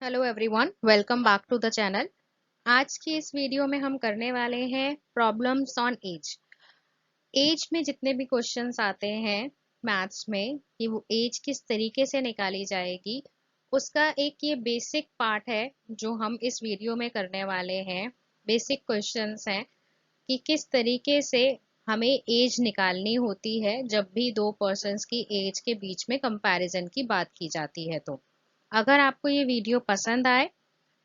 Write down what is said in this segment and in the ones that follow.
Hello everyone, welcome back to the channel. आज की इस वीडियो में हम करने वाले हैं प्रॉब्लम्स ऑन एज। एज में जितने भी क्वेश्चंस आते हैं मैथ्स में कि वो एज किस तरीके से निकाली जाएगी, उसका एक ये बेसिक पार्ट है जो हम इस वीडियो में करने वाले हैं। बेसिक क्वेश्चंस हैं कि किस तरीके से हमें एज निकालनी होती है जब भी दो पर्सन्स की एज के बीच में कंपैरिजन की बात की जाती है। तो अगर आपको ये वीडियो पसंद आए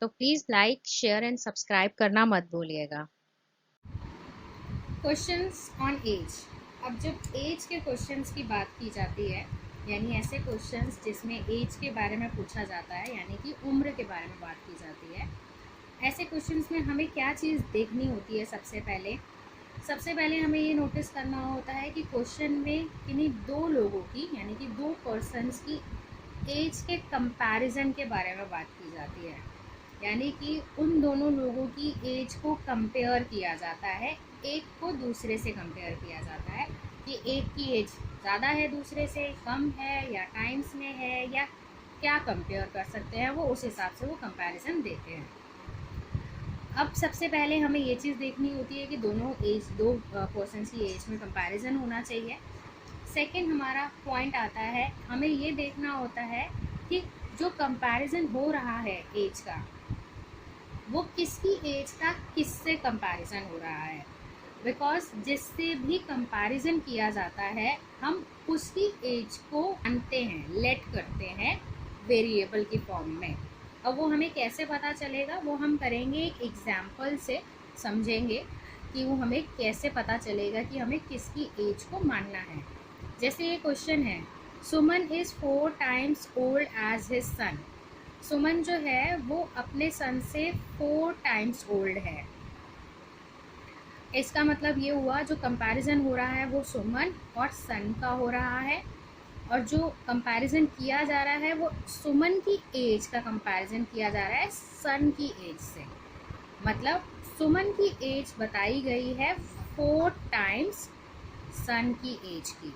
तो please like share and subscribe करना मत भूलिएगा। Questions on age. अब जब एज के क्वेश्चंस की बात की जाती है, यानी ऐसे क्वेश्चंस जिसमें एज के बारे में पूछा जाता है, यानी कि उम्र के बारे में बात की जाती है, ऐसे क्वेश्चंस में हमें क्या चीज़ देखनी होती है? सबसे पहले हमें ये नोटिस करना होता है कि क्वेश्चन में किन्हीं दो लोगों की, यानी कि दो पर्सन्स की एज के कंपैरिजन के बारे में बात की जाती है। यानी कि उन दोनों लोगों की एज को कंपेयर किया जाता है, एक को दूसरे से कंपेयर किया जाता है कि एक की एज ज़्यादा है, दूसरे से कम है, या टाइम्स में है, या क्या कंपेयर कर सकते हैं, वो उस हिसाब से वो कंपैरिजन देते हैं। अब सबसे पहले हमें ये चीज़ देखनी होती है कि दो पर्सन्स की एज में कंपैरिजन होना चाहिए। सेकंड हमारा पॉइंट आता है, हमें ये देखना होता है कि जो कंपैरिजन हो रहा है एज का, वो किसकी एज का किससे कंपैरिजन हो रहा है। बिकॉज जिससे भी कंपैरिजन किया जाता है, हम उसकी एज को मानते हैं, लेट करते हैं वेरिएबल की फॉर्म में। अब वो हमें कैसे पता चलेगा, वो हम करेंगे एक एग्जाम्पल से, समझेंगे कि वो हमें कैसे पता चलेगा कि हमें किसकी एज को मानना है। जैसे ये क्वेश्चन है, Suman is 4 times old as his son. Suman जो है वो अपने सन से 4 टाइम्स ओल्ड है। इसका मतलब ये हुआ, जो कंपैरिजन हो रहा है वो सुमन और सन का हो रहा है, और जो कंपैरिजन किया जा रहा है वो सुमन की एज का कंपैरिजन किया जा रहा है सन की एज से। मतलब सुमन की एज बताई गई है 4 टाइम्स सन की एज की,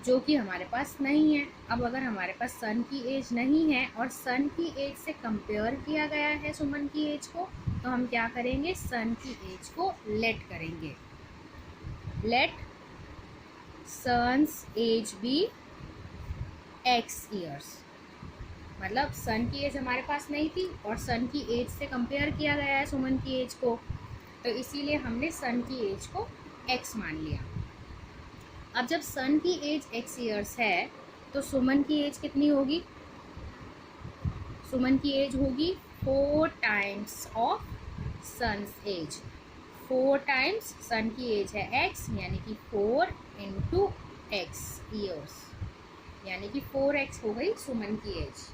जो कि हमारे पास नहीं है। अब अगर हमारे पास सन की एज नहीं है और सन की एज से कंपेयर किया गया है सुमन की एज को, तो हम क्या करेंगे, सन की एज को लेट करेंगे। Let son's age be x years. मतलब सन की एज हमारे पास नहीं थी और सन की एज से कंपेयर किया गया है सुमन की एज को, तो इसीलिए हमने सन की एज को एक्स मान लिया। अब जब सन की एज एक्स ईयर्स है तो सुमन की एज कितनी होगी? सुमन की एज होगी 4 times of son's age. 4 times son की एज है एक्स, यानी कि 4 इंटू एक्स ईयर्स, यानी कि 4x हो गई सुमन की एज।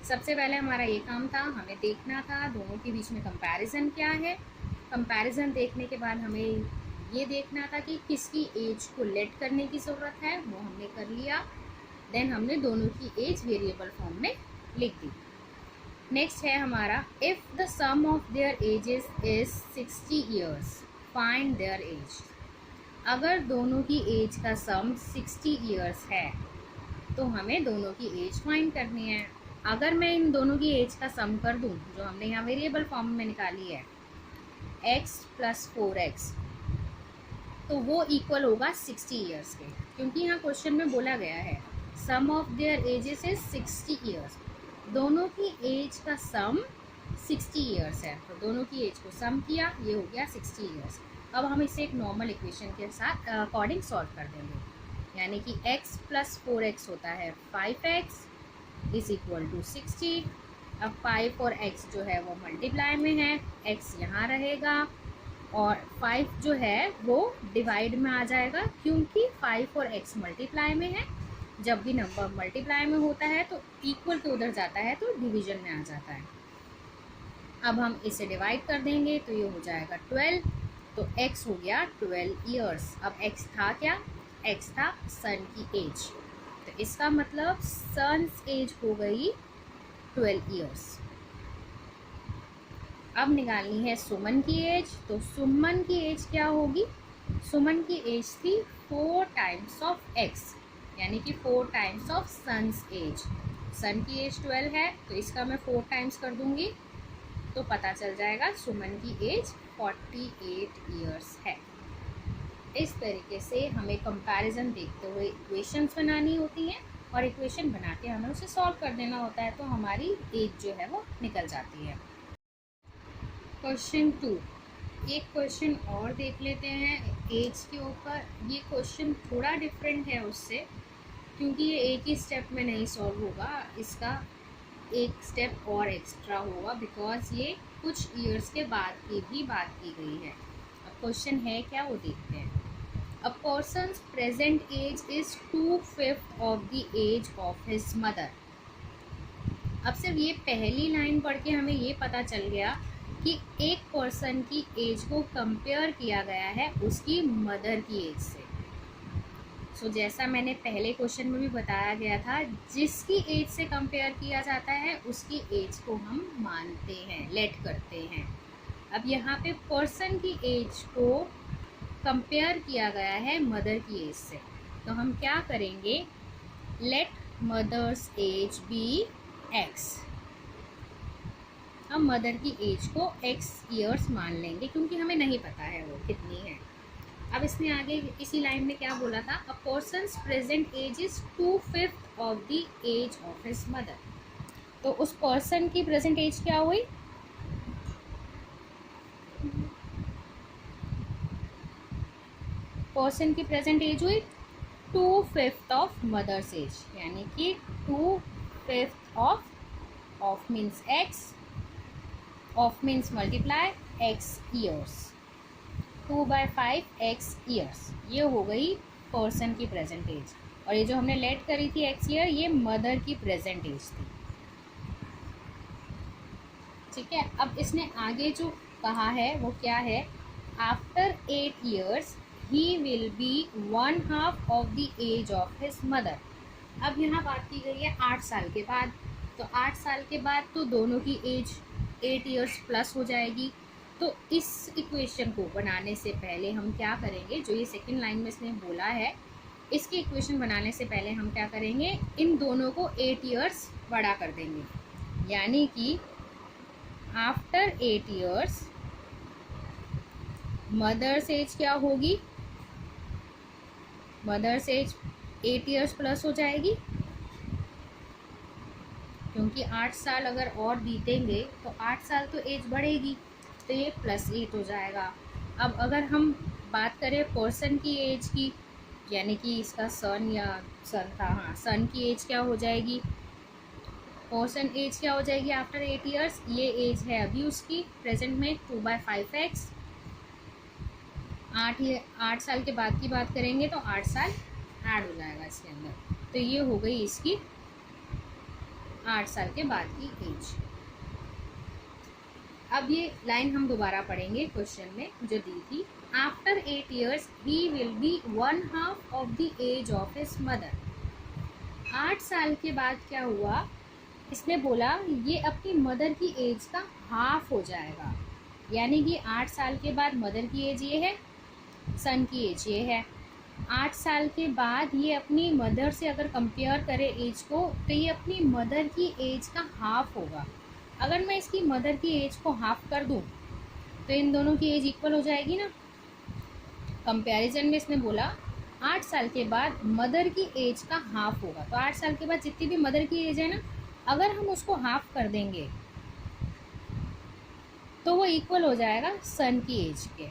सबसे पहले हमारा ये काम था, हमें देखना था दोनों के बीच में कंपैरिजन क्या है। कंपैरिजन देखने के बाद हमें ये देखना था कि किसकी एज को लेट करने की ज़रूरत है, वो हमने कर लिया। देन हमने दोनों की एज वेरिएबल फॉर्म में लिख दी। नेक्स्ट है हमारा, if the sum of their ages is 60 years, find their age. अगर दोनों की एज का सम 60 ईयर्स है तो हमें दोनों की एज फाइंड करनी है। अगर मैं इन दोनों की एज का सम कर दूं, जो हमने यहाँ वेरिएबल फॉर्म में निकाली है, x प्लस 4x, तो वो इक्वल होगा 60 ईयर्स के, क्योंकि यहाँ क्वेश्चन में बोला गया है some of their ages is 60 years. दोनों की एज का सम 60 ईयर्स है, तो दोनों की एज को सम किया, ये हो गया 60 ईयर्स। अब हम इसे एक नॉर्मल इक्वेशन के साथ अकॉर्डिंग सॉल्व कर देंगे, यानी कि x प्लस 4x होता है 5x इज इक्वल टू 60। अब 5 और x जो है वो मल्टीप्लाई में है, x यहाँ रहेगा और 5 जो है वो डिवाइड में आ जाएगा, क्योंकि 5 और x मल्टीप्लाई में है। जब भी नंबर मल्टीप्लाई में होता है तो इक्वल तो उधर जाता है, तो डिवीजन में आ जाता है। अब हम इसे डिवाइड कर देंगे तो ये हो जाएगा 12, तो x हो गया 12 ईयर्स। अब x था क्या? x था सन की एज, तो इसका मतलब सन्स एज हो गई 12 ईयर्स। अब निकालनी है सुमन की एज, तो सुमन की एज क्या होगी? सुमन की एज थी 4 टाइम्स ऑफ x, यानी कि 4 टाइम्स ऑफ सन्स एज। सन की एज 12 है तो इसका मैं 4 टाइम्स कर दूंगी तो पता चल जाएगा सुमन की एज 48 ईयर्स है। इस तरीके से हमें कंपैरिजन देखते हुए इक्वेशंस बनानी होती हैं और इक्वेशन बना के हमें उसे सॉल्व कर देना होता है, तो हमारी एज जो है वो निकल जाती है। क्वेश्चन 2, एक क्वेश्चन और देख लेते हैं एज के ऊपर। ये क्वेश्चन थोड़ा डिफरेंट है उससे, क्योंकि ये एक ही स्टेप में नहीं सॉल्व होगा, इसका एक स्टेप और एक्स्ट्रा होगा, बिकॉज ये कुछ ईयर्स के बाद की भी बात की गई है। अब क्वेश्चन है क्या वो देखते हैं। A person's present age is 2/5 of the age of his mother. अब सिर्फ ये पहली लाइन पढ़ के हमें ये पता चल गया कि एक पर्सन की एज को कंपेयर किया गया है उसकी मदर की एज से। सो जैसा मैंने पहले क्वेश्चन में भी बताया गया था, जिसकी एज से कंपेयर किया जाता है उसकी एज को हम मानते हैं, लेट करते हैं। अब यहाँ पे पर्सन की एज को कंपेयर किया गया है मदर की एज से, तो हम क्या करेंगे, let mother's age be x. हम मदर की एज को x ईयर्स मान लेंगे क्योंकि हमें नहीं पता है वो कितनी है। अब इसने आगे इसी लाइन में क्या बोला था, a person's present age is 2/5 of the age of his mother. तो उस पर्सन की प्रेजेंट एज क्या हुई, पर्सन की प्रेजेंट एज हुई 2/5 ऑफ मदर्स एज, यानी कि 2/5 of means x, of means multiply x years, 2/5 x years, ये हो गई पर्सन की प्रेजेंट एज। और ये जो हमने लेट करी थी x ईयर, ये मदर की प्रेजेंट एज थी। ठीक है, अब इसने आगे जो कहा है वो क्या है, after 8 years he will be 1/2 of the age of his mother. अब यहाँ बात की गई है 8 साल के बाद, तो 8 साल के बाद तो दोनों की एज 8 ईयर्स प्लस हो जाएगी। तो इस इक्वेशन को बनाने से पहले हम क्या करेंगे, जो ये सेकंड लाइन में इसने बोला है, इसकी इक्वेशन बनाने से पहले हम क्या करेंगे, इन दोनों को 8 ईयर्स बड़ा कर देंगे, यानी कि आफ्टर 8 ईयर्स मदर्स एज क्या होगी, मदर्स एज 8 ईयर्स प्लस हो जाएगी, क्योंकि 8 साल अगर और बीतेंगे तो 8 साल तो एज बढ़ेगी, तो ये +8 हो जाएगा। अब अगर हम बात करें पर्सन की एज की, यानी कि इसका सन या सन था, हाँ, सन की एज क्या हो जाएगी, पर्सन एज क्या हो जाएगी आफ्टर 8 ईयर्स, ये एज है अभी उसकी प्रेजेंट में 2/5x। 8 साल के बाद की बात करेंगे तो 8 साल ऐड हो जाएगा इसके अंदर, तो ये हो गई इसकी 8 साल के बाद की एज। अब ये लाइन हम दोबारा पढ़ेंगे क्वेश्चन में जो दी थी, after 8 years he will be 1/2 of the age of his mother. 8 साल के बाद क्या हुआ, इसने बोला ये अपनी मदर की एज का हाफ हो जाएगा, यानी कि 8 साल के बाद मदर की एज ये है, सन की एज ये है। 8 साल के बाद ये अपनी मदर से अगर कंपेयर करे एज को, तो ये अपनी मदर की एज का हाफ होगा। अगर मैं इसकी मदर की एज को हाफ कर दूं तो इन दोनों की एज इक्वल हो जाएगी ना। कंपैरिजन में इसने बोला 8 साल के बाद मदर की एज का हाफ होगा, तो 8 साल के बाद जितनी भी मदर की एज है ना, अगर हम उसको हाफ कर देंगे तो वो इक्वल हो जाएगा सन की एज के।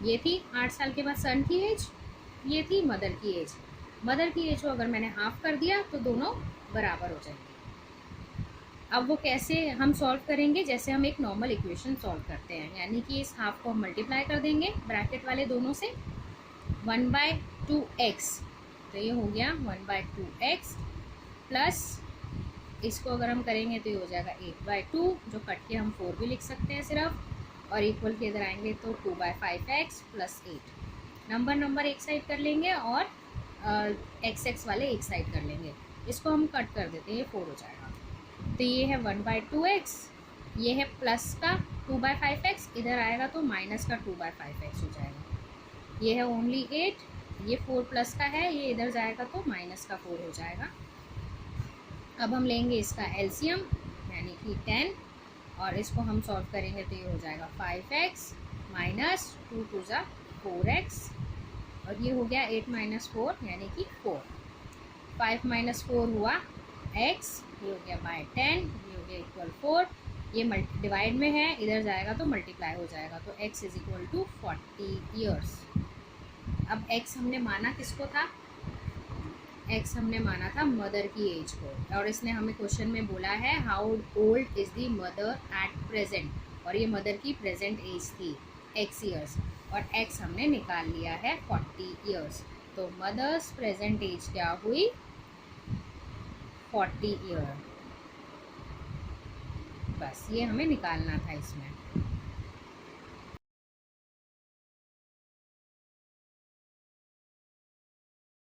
ये थी 8 साल के बाद सन की एज, ये थी मदर की एज। मदर की एज को अगर मैंने हाफ कर दिया तो दोनों बराबर हो जाएंगे। अब वो कैसे हम सॉल्व करेंगे, जैसे हम एक नॉर्मल इक्वेशन सॉल्व करते हैं, यानी कि इस हाफ को हम मल्टीप्लाई कर देंगे ब्रैकेट वाले दोनों से, 1/2x, तो ये हो गया 1/2x प्लस इसको अगर हम करेंगे तो ये हो जाएगा 8/2, जो कट के हम 4 भी लिख सकते हैं सिर्फ, और इक्वल के इधर आएंगे तो 2/5x प्लस 8। नंबर एक साइड कर लेंगे और x वाले एक साइड कर लेंगे, इसको हम कट कर देते हैं, ये 4 हो जाएगा। तो ये है 1/2x, ये है प्लस का 2/5x, इधर आएगा तो माइनस का 2/5x हो जाएगा। ये है ओनली 8, ये 4 प्लस का है, ये इधर जाएगा तो माइनस का 4 हो जाएगा। अब हम लेंगे इसका एलसीएम यानी कि 10, और इसको हम सॉल्व करेंगे तो ये हो जाएगा 5x माइनस 2 टू ज़ा 4x, और ये हो गया 8 माइनस 4 यानी कि 4। 5 माइनस 4 हुआ x, ये हो गया बाय 10, ये हो गया इक्वल 4। ये डिवाइड में है, इधर जाएगा तो मल्टीप्लाई हो जाएगा, तो x is equal to 40 years. अब x हमने माना किसको था? x हमने माना था मदर की एज को, और इसने हमें क्वेश्चन में बोला है how old is the mother at present, और ये मदर की प्रेजेंट एज थी x ईयर्स, और x हमने निकाल लिया है 40 ईयर्स। तो मदर्स प्रेजेंट एज क्या हुई? 40 ईयर। बस ये हमें निकालना था इसमें।